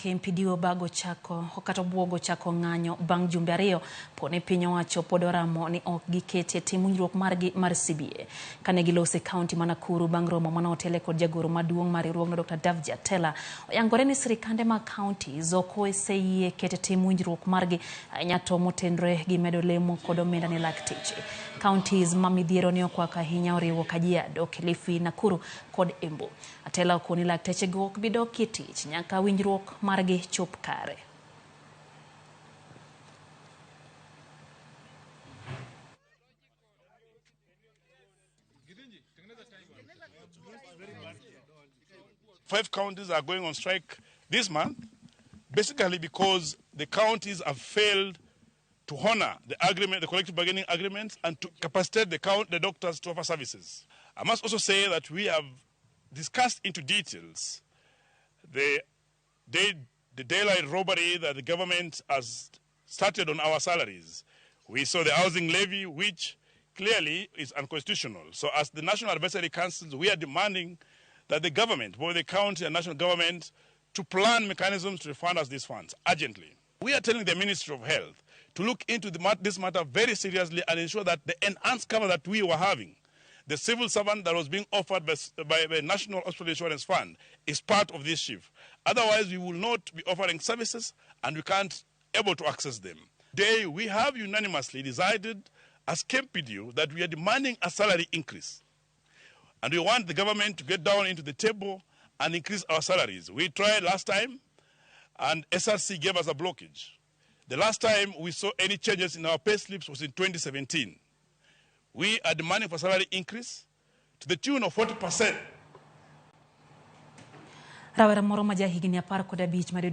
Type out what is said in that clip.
impidiwo bago chako kata obuogo chako ng'anyo bang' jumbe ariyo poni piny owacho pod oramo ni ok gikete tim winjruok margi mar CBA kane gilose kaunti ma Nakuru bang' romo mane otele kod jagoro maduong' mar riwruogno Dr. Davji Atela oyangore ni sirkande mag counties ok oseyie kete tim winjruok margi ahinya to motenore gi medo lemo kod omenda ne Lakteche. Counties ma midhiero ni okwako ahinya oriwo Kajiado, Kilifi, Nakuru kod Embu. Atela okoni Lakteche go ok bidok kitich nyaka winjruok margi chop kare. Five counties are going on strike this month, basically because the counties have failed to honor the agreement, the collective bargaining agreements, and to capacitate the doctors to offer services. I must also say that we have discussed into details the daylight robbery that the government has started on our salaries. We saw the housing levy, which clearly is unconstitutional. So as the National Advisory Council, we are demanding that the government, both the county and national government, to plan mechanisms to refund us these funds urgently. We are telling the Ministry of Health to look into this matter very seriously and ensure that the enhanced cover that we were having, the civil servant that was being offered by the National Hospital Insurance Fund, is part of this shift. Otherwise, we will not be offering services and we can't able to access them. Today, we have unanimously decided as KMPDU that we are demanding a salary increase. And we want the government to get down into the table and increase our salaries. We tried last time and SRC gave us a blockage. The last time we saw any changes in our pay slips was in 2017. We are demanding for salary increase to the tune of 40%.